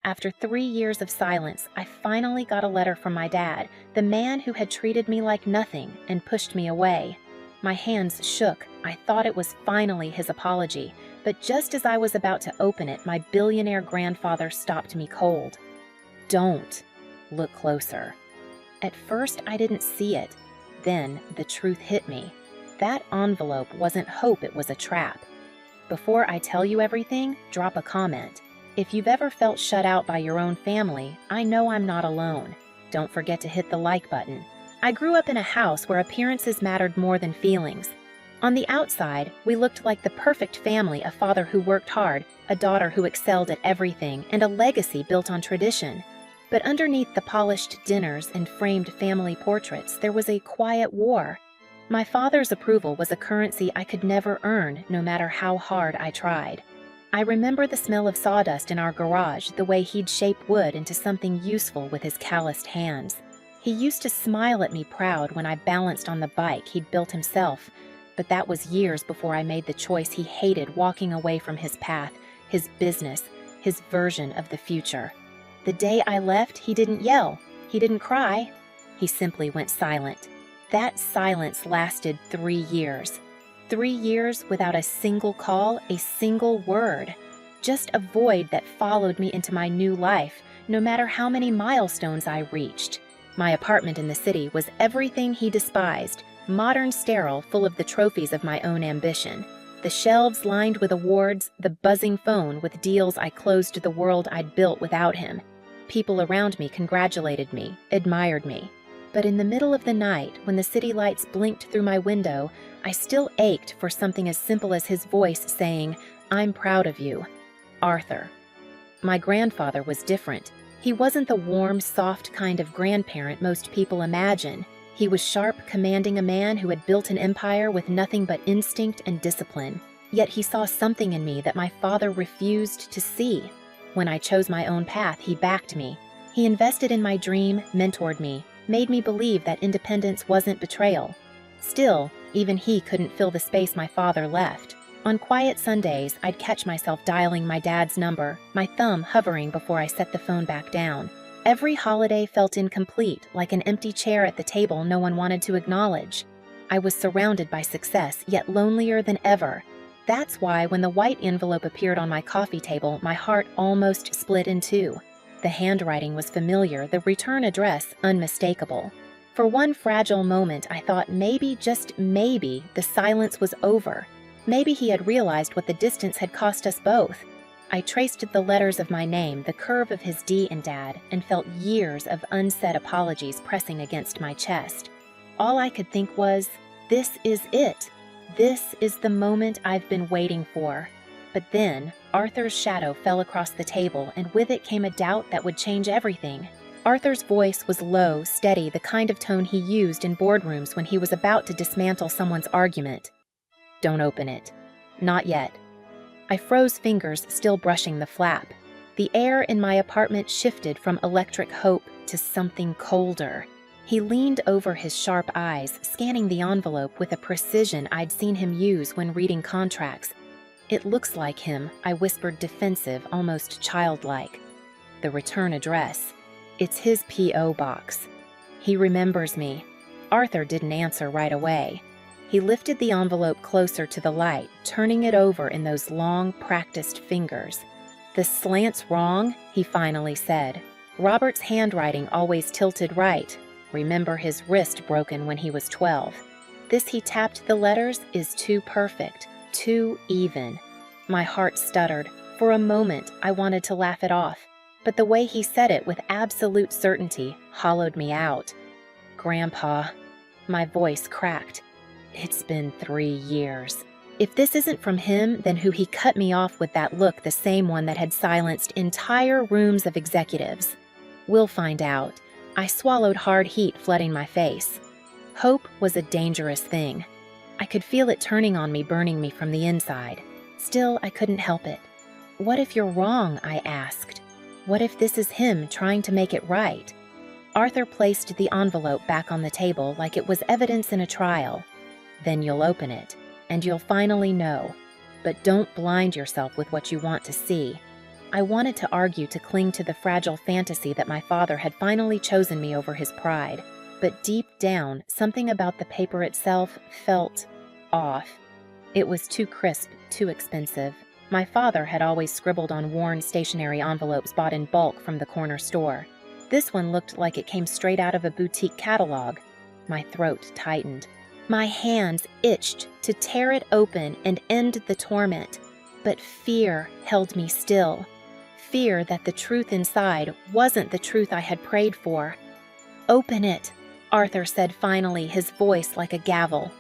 After 3 years of silence, I finally got a letter from my dad, the man who had treated me like nothing and pushed me away. My hands shook. I thought it was finally his apology, but just as I was about to open it, my billionaire grandfather stopped me cold. "Don't. Look closer." At first, I didn't see it. Then, the truth hit me. That envelope wasn't hope, it was a trap. Before I tell you everything, drop a comment. If you've ever felt shut out by your own family, I know I'm not alone. Don't forget to hit the like button. I grew up in a house where appearances mattered more than feelings. On the outside, we looked like the perfect family, a father who worked hard, a daughter who excelled at everything, and a legacy built on tradition. But underneath the polished dinners and framed family portraits, there was a quiet war. My father's approval was a currency I could never earn, no matter how hard I tried. I remember the smell of sawdust in our garage, the way he'd shape wood into something useful with his calloused hands. He used to smile at me proud when I balanced on the bike he'd built himself, but that was years before I made the choice he hated, walking away from his path, his business, his version of the future. The day I left, he didn't yell, he didn't cry, he simply went silent. That silence lasted 3 years. 3 years without a single call, a single word. Just a void that followed me into my new life, no matter how many milestones I reached. My apartment in the city was everything he despised, modern, sterile, full of the trophies of my own ambition. The shelves lined with awards, the buzzing phone with deals I closed to the world I'd built without him. People around me congratulated me, admired me. But in the middle of the night, when the city lights blinked through my window, I still ached for something as simple as his voice saying, "I'm proud of you, Arthur." My grandfather was different. He wasn't the warm, soft kind of grandparent most people imagine. He was sharp, commanding, a man who had built an empire with nothing but instinct and discipline. Yet he saw something in me that my father refused to see. When I chose my own path, he backed me. He invested in my dream, mentored me, made me believe that independence wasn't betrayal. Still, even he couldn't fill the space my father left. On quiet Sundays, I'd catch myself dialing my dad's number, my thumb hovering before I set the phone back down. Every holiday felt incomplete, like an empty chair at the table no one wanted to acknowledge. I was surrounded by success, yet lonelier than ever. That's why when the white envelope appeared on my coffee table, my heart almost split in two. The handwriting was familiar, the return address unmistakable. For one fragile moment, I thought maybe, just maybe, the silence was over. Maybe he had realized what the distance had cost us both. I traced the letters of my name, the curve of his D in Dad, and felt years of unsaid apologies pressing against my chest. All I could think was, this is it. This is the moment I've been waiting for. But then, Arthur's shadow fell across the table, and with it came a doubt that would change everything. Arthur's voice was low, steady, the kind of tone he used in boardrooms when he was about to dismantle someone's argument. "Don't open it. Not yet." I froze, fingers still brushing the flap. The air in my apartment shifted from electric hope to something colder. He leaned over, his sharp eyes, scanning the envelope with a precision I'd seen him use when reading contracts. "It looks like him," I whispered, defensive, almost childlike. "The return address. It's his P.O. box. He remembers me." Arthur didn't answer right away. He lifted the envelope closer to the light, turning it over in those long, practiced fingers. "The slant's wrong," he finally said. "Robert's handwriting always tilted right. Remember his wrist broken when he was 12. This," he tapped the letters, "is too perfect, too even." My heart stuttered. For a moment, I wanted to laugh it off, but the way he said it with absolute certainty hollowed me out. "Grandpa," my voice cracked. "It's been 3 years. If this isn't from him, then who?" He cut me off with that look, the same one that had silenced entire rooms of executives. "We'll find out." I swallowed, hard heat flooding my face. Hope was a dangerous thing. I could feel it turning on me, burning me from the inside. Still, I couldn't help it. "What if you're wrong?" I asked. "What if this is him trying to make it right?" Arthur placed the envelope back on the table like it was evidence in a trial. "Then you'll open it, and you'll finally know. But don't blind yourself with what you want to see." I wanted to argue to cling to the fragile fantasy that my father had finally chosen me over his pride. But deep down, something about the paper itself felt off. It was too crisp, too expensive. My father had always scribbled on worn stationery envelopes bought in bulk from the corner store. This one looked like it came straight out of a boutique catalog. My throat tightened. My hands itched to tear it open and end the torment. But fear held me still. Fear that the truth inside wasn't the truth I had prayed for. "Open it," Arthur said finally, his voice like a gavel.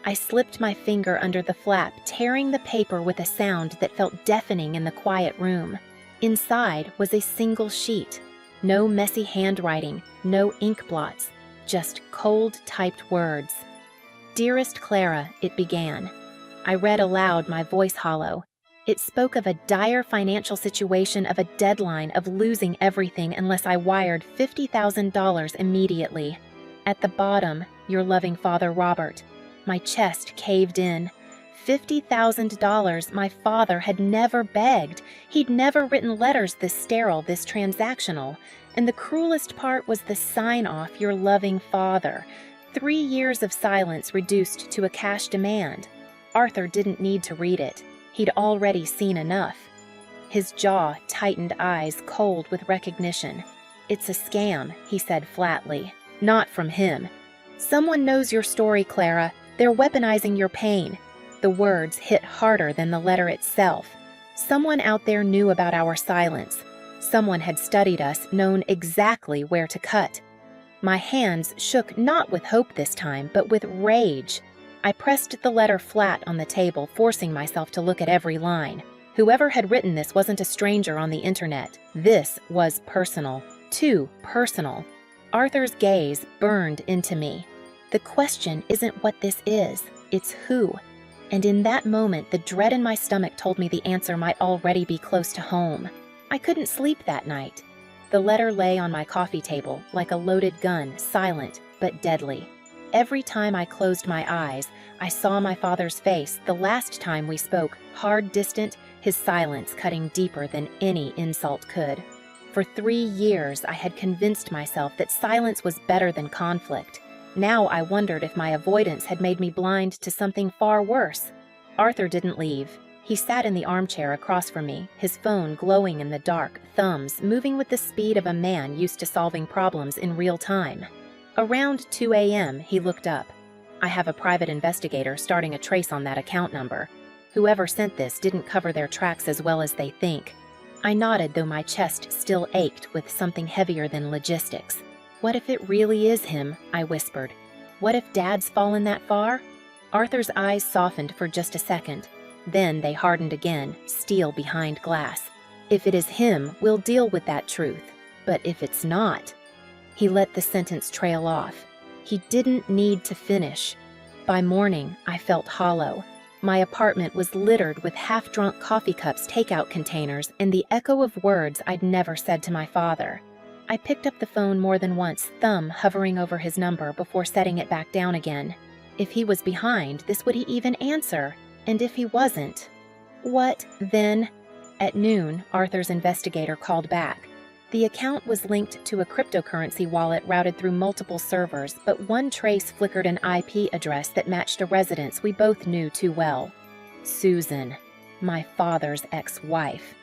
I slipped my finger under the flap, tearing the paper with a sound that felt deafening in the quiet room. Inside was a single sheet. No messy handwriting, no ink blots, just cold typed words. "Dearest Clara," it began. I read aloud, my voice hollow. It spoke of a dire financial situation, of a deadline, of losing everything unless I wired $50,000 immediately. At the bottom, "Your loving father, Robert." My chest caved in. $50,000 my father had never begged. He'd never written letters this sterile, this transactional. And the cruelest part was the sign-off, "Your loving father." 3 years of silence reduced to a cash demand. Arthur didn't need to read it. He'd already seen enough. His jaw tightened, eyes cold with recognition. "It's a scam," he said flatly. "Not from him. Someone knows your story, Clara. They're weaponizing your pain." The words hit harder than the letter itself. Someone out there knew about our silence. Someone had studied us, known exactly where to cut. My hands shook, not with hope this time, but with rage. I pressed the letter flat on the table, forcing myself to look at every line. Whoever had written this wasn't a stranger on the internet. This was personal. Too personal. Arthur's gaze burned into me. The question isn't what this is, it's who. And in that moment, the dread in my stomach told me the answer might already be close to home. I couldn't sleep that night. The letter lay on my coffee table, like a loaded gun, silent but deadly. Every time I closed my eyes, I saw my father's face. The last time we spoke, hard, distant, his silence cutting deeper than any insult could. For 3 years, I had convinced myself that silence was better than conflict. Now I wondered if my avoidance had made me blind to something far worse. Arthur didn't leave. He sat in the armchair across from me, his phone glowing in the dark, thumbs moving with the speed of a man used to solving problems in real time. Around 2 a.m., he looked up. "I have a private investigator starting a trace on that account number. Whoever sent this didn't cover their tracks as well as they think." I nodded, though my chest still ached with something heavier than logistics. "What if it really is him?" I whispered. "What if Dad's fallen that far?" Arthur's eyes softened for just a second. Then they hardened again, steel behind glass. "If it is him, we'll deal with that truth. But if it's not..." He let the sentence trail off. He didn't need to finish. By morning, I felt hollow. My apartment was littered with half-drunk coffee cups, takeout containers, and the echo of words I'd never said to my father. I picked up the phone more than once, thumb hovering over his number before setting it back down again. If he was behind, this would he even answer? And if he wasn't? What then? At noon, Arthur's investigator called back. The account was linked to a cryptocurrency wallet routed through multiple servers, but one trace flickered an IP address that matched a residence we both knew too well. Susan, my father's ex-wife.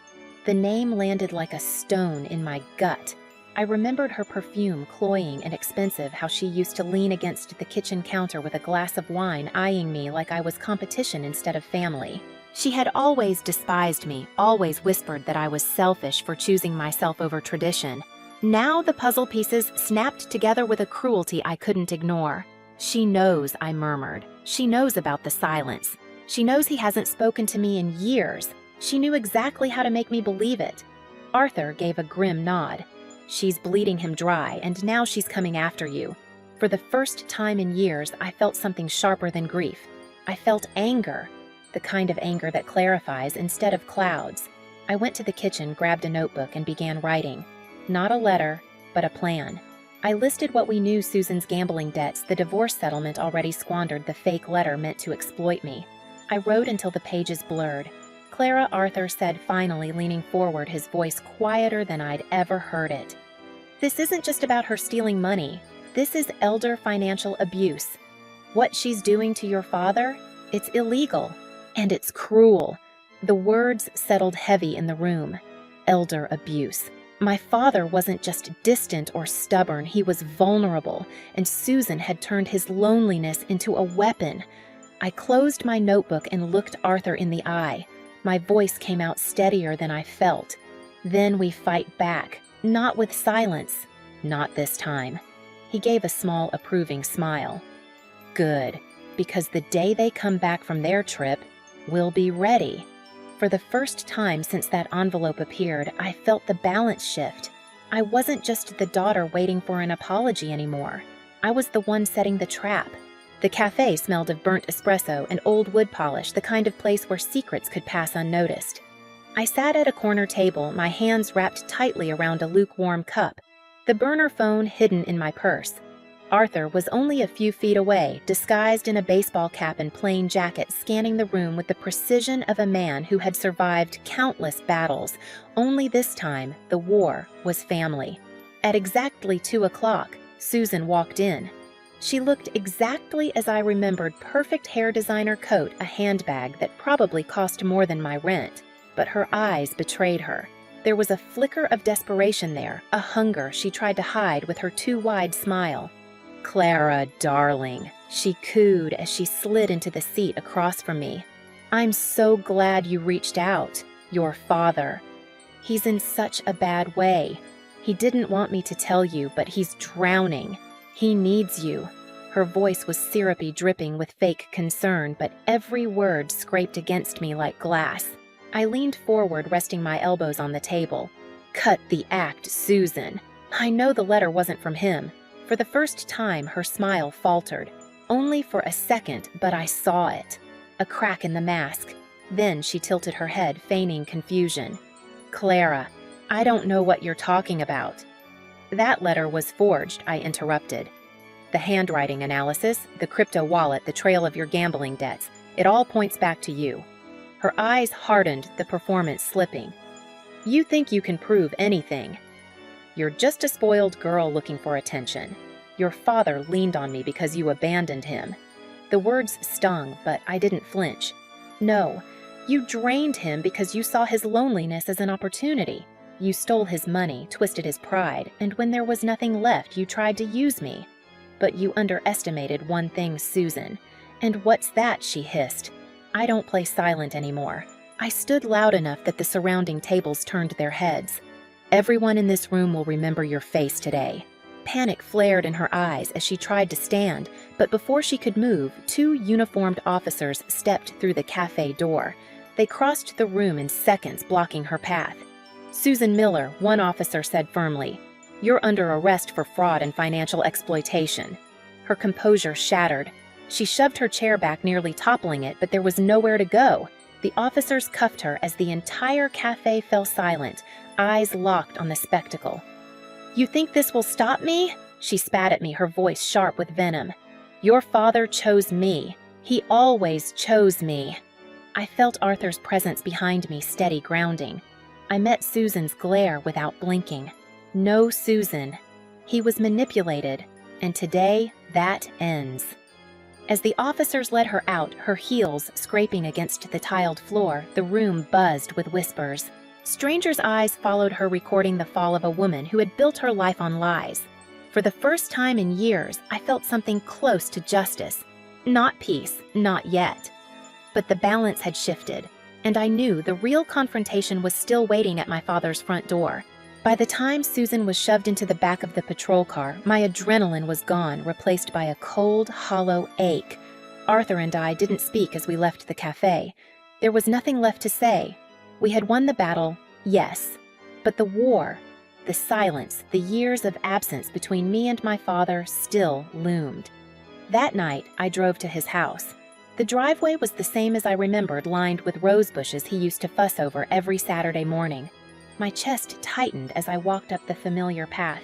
The name landed like a stone in my gut. I remembered her perfume, cloying and expensive, how she used to lean against the kitchen counter with a glass of wine, eyeing me like I was competition instead of family. She had always despised me, always whispered that I was selfish for choosing myself over tradition. Now the puzzle pieces snapped together with a cruelty I couldn't ignore. "She knows," I murmured. "She knows about the silence. She knows he hasn't spoken to me in years. She knew exactly how to make me believe it." Arthur gave a grim nod. "She's bleeding him dry, and now she's coming after you." For the first time in years, I felt something sharper than grief. I felt anger. The kind of anger that clarifies instead of clouds. I went to the kitchen, grabbed a notebook, and began writing. Not a letter, but a plan. I listed what we knew: Susan's gambling debts, the divorce settlement already squandered, the fake letter meant to exploit me. I wrote until the pages blurred. Clara, Arthur said finally, leaning forward, his voice quieter than I'd ever heard it. This isn't just about her stealing money. This is elder financial abuse. What she's doing to your father, it's illegal. And it's cruel. The words settled heavy in the room. Elder abuse. My father wasn't just distant or stubborn, he was vulnerable, and Susan had turned his loneliness into a weapon. I closed my notebook and looked Arthur in the eye. My voice came out steadier than I felt. Then we fight back, not with silence. Not this time. He gave a small, approving smile. Good, because the day they come back from their trip, we'll be ready. For the first time since that envelope appeared, I felt the balance shift. I wasn't just the daughter waiting for an apology anymore. I was the one setting the trap. The cafe smelled of burnt espresso and old wood polish, the kind of place where secrets could pass unnoticed. I sat at a corner table, my hands wrapped tightly around a lukewarm cup, the burner phone hidden in my purse. Arthur was only a few feet away, disguised in a baseball cap and plain jacket, scanning the room with the precision of a man who had survived countless battles. Only this time, the war was family. At exactly 2 o'clock, Susan walked in. She looked exactly as I remembered: perfect hair designer coat, a handbag that probably cost more than my rent. But her eyes betrayed her. There was a flicker of desperation there, a hunger she tried to hide with her too wide smile. "Clara, darling," she cooed as she slid into the seat across from me. "I'm so glad you reached out. Your father. He's in such a bad way. He didn't want me to tell you, but he's drowning. He needs you." Her voice was syrupy, dripping with fake concern, but every word scraped against me like glass. I leaned forward, resting my elbows on the table. "Cut the act, Susan. I know the letter wasn't from him." For the first time, her smile faltered. Only for a second, but I saw it. A crack in the mask. Then she tilted her head, feigning confusion. "Clara, I don't know what you're talking about." "That letter was forged," I interrupted. "The handwriting analysis, the crypto wallet, the trail of your gambling debts, it all points back to you." Her eyes hardened, the performance slipping. "You think you can prove anything. You're just a spoiled girl looking for attention. Your father leaned on me because you abandoned him." The words stung, but I didn't flinch. "No, you drained him because you saw his loneliness as an opportunity. You stole his money, twisted his pride, and when there was nothing left, you tried to use me. But you underestimated one thing, Susan." "And what's that?" she hissed. "I don't play silent anymore." I stood loud enough that the surrounding tables turned their heads. "Everyone in this room will remember your face today." Panic flared in her eyes as she tried to stand, but before she could move, 2 uniformed officers stepped through the cafe door. They crossed the room in seconds, blocking her path. "Susan Miller," one officer said firmly, "you're under arrest for fraud and financial exploitation." Her composure shattered. She shoved her chair back, nearly toppling it, but there was nowhere to go. The officers cuffed her as the entire cafe fell silent, eyes locked on the spectacle. "You think this will stop me?" She spat at me, her voice sharp with venom. "Your father chose me. He always chose me." I felt Arthur's presence behind me, steady, grounding. I met Susan's glare without blinking. No Susan. He was manipulated, and today that ends. As the officers led her out, her heels scraping against the tiled floor, the room buzzed with whispers. Strangers' eyes followed her, recording the fall of a woman who had built her life on lies. For the first time in years, I felt something close to justice. Not peace, not yet. But the balance had shifted, and I knew the real confrontation was still waiting at my father's front door. By the time Susan was shoved into the back of the patrol car, my adrenaline was gone, replaced by a cold, hollow ache. Arthur and I didn't speak as we left the cafe. There was nothing left to say. We had won the battle, yes, but the war, the silence, the years of absence between me and my father still loomed. That night, I drove to his house. The driveway was the same as I remembered, lined with rose bushes he used to fuss over every Saturday morning. My chest tightened as I walked up the familiar path.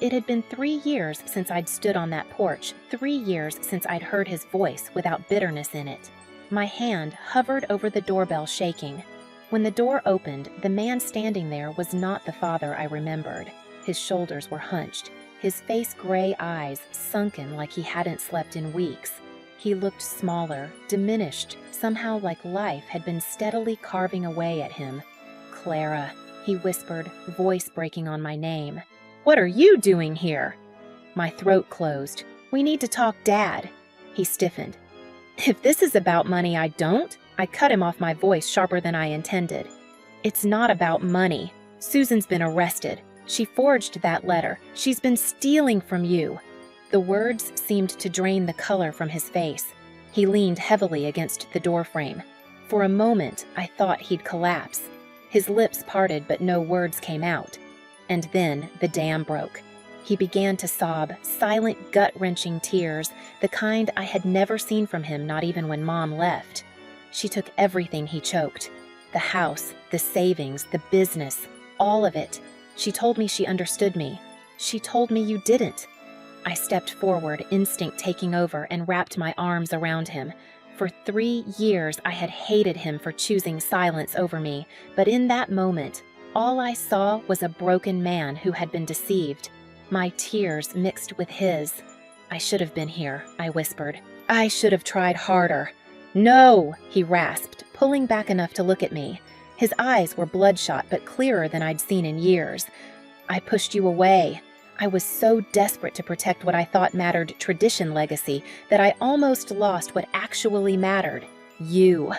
It had been 3 years since I'd stood on that porch, 3 years since I'd heard his voice without bitterness in it. My hand hovered over the doorbell, shaking. When the door opened, the man standing there was not the father I remembered. His shoulders were hunched, his face gray eyes sunken like he hadn't slept in weeks. He looked smaller, diminished, somehow like life had been steadily carving away at him. "Clara," he whispered, voice breaking on my name. "What are you doing here?" My throat closed. "We need to talk, Dad." He stiffened. "If this is about money, I don't." I cut him off, my voice sharper than I intended. "It's not about money. Susan's been arrested. She forged that letter. She's been stealing from you." The words seemed to drain the color from his face. He leaned heavily against the doorframe. For a moment, I thought he'd collapse. His lips parted, but no words came out. And then the dam broke. He began to sob, silent, gut-wrenching tears, the kind I had never seen from him, not even when Mom left. She took everything he choked. The house, the savings, the business, all of it. She told me she understood me. She told me you didn't. I stepped forward, instinct taking over, and wrapped my arms around him. For 3 years, I had hated him for choosing silence over me, but in that moment, all I saw was a broken man who had been deceived. My tears mixed with his. "I should have been here," I whispered. "I should have tried harder." "No," he rasped, pulling back enough to look at me. His eyes were bloodshot, but clearer than I'd seen in years. "I pushed you away. I was so desperate to protect what I thought mattered, tradition legacy, that I almost lost what actually mattered. You."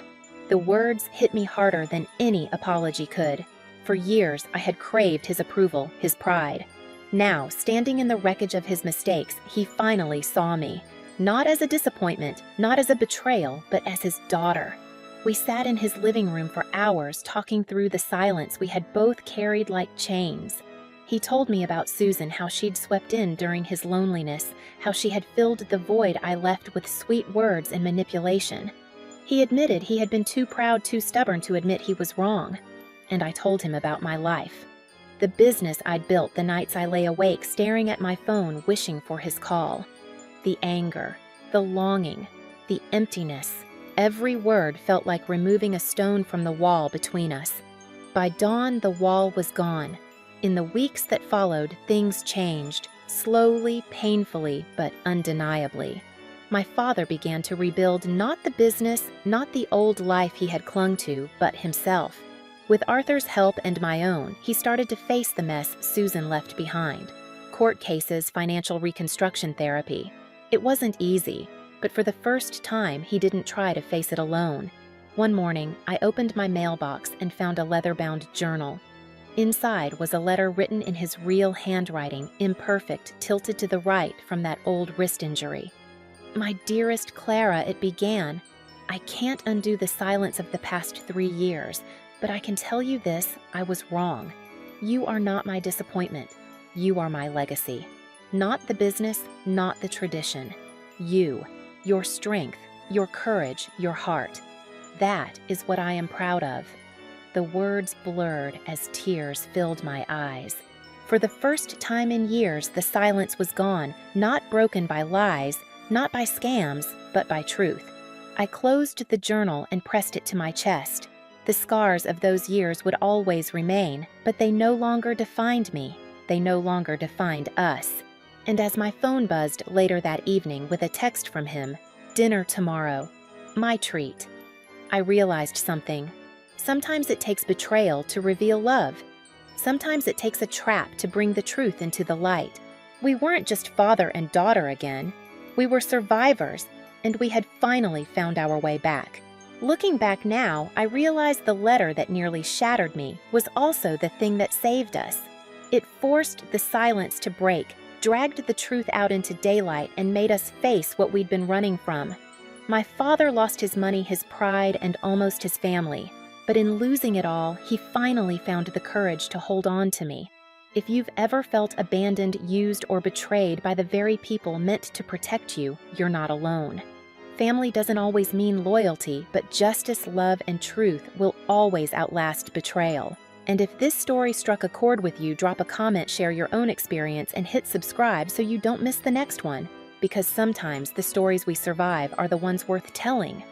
The words hit me harder than any apology could. For years, I had craved his approval, his pride. Now, standing in the wreckage of his mistakes, he finally saw me. Not as a disappointment, not as a betrayal, but as his daughter. We sat in his living room for hours, talking through the silence we had both carried like chains. He told me about Susan, how she'd swept in during his loneliness, how she had filled the void I left with sweet words and manipulation. He admitted he had been too proud, too stubborn to admit he was wrong. And I told him about my life. The business I'd built the nights I lay awake staring at my phone, wishing for his call. The anger, the longing, the emptiness. Every word felt like removing a stone from the wall between us. By dawn, the wall was gone. In the weeks that followed, things changed, slowly, painfully, but undeniably. My father began to rebuild not the business, not the old life he had clung to, but himself. With Arthur's help and my own, he started to face the mess Susan left behind. Court cases, financial reconstruction therapy. It wasn't easy, but for the first time, he didn't try to face it alone. One morning, I opened my mailbox and found a leather-bound journal. Inside was a letter written in his real handwriting, imperfect, tilted to the right from that old wrist injury. "My dearest Clara," it began. "I can't undo the silence of the past 3 years, but I can tell you this, I was wrong. You are not my disappointment. You are my legacy. Not the business, not the tradition. You, your strength, your courage, your heart. That is what I am proud of." The words blurred as tears filled my eyes. For the first time in years, the silence was gone, not broken by lies, not by scams, but by truth. I closed the journal and pressed it to my chest. The scars of those years would always remain, but they no longer defined me. They no longer defined us. And as my phone buzzed later that evening with a text from him, "Dinner tomorrow. My treat," I realized something. Sometimes it takes betrayal to reveal love. Sometimes it takes a trap to bring the truth into the light. We weren't just father and daughter again. We were survivors, and we had finally found our way back. Looking back now, I realized the letter that nearly shattered me was also the thing that saved us. It forced the silence to break, dragged the truth out into daylight, and made us face what we'd been running from. My father lost his money, his pride, and almost his family. But in losing it all, he finally found the courage to hold on to me. If you've ever felt abandoned, used, or betrayed by the very people meant to protect you, you're not alone. Family doesn't always mean loyalty, but justice, love, and truth will always outlast betrayal. And if this story struck a chord with you, drop a comment, share your own experience, and hit subscribe so you don't miss the next one. Because sometimes the stories we survive are the ones worth telling.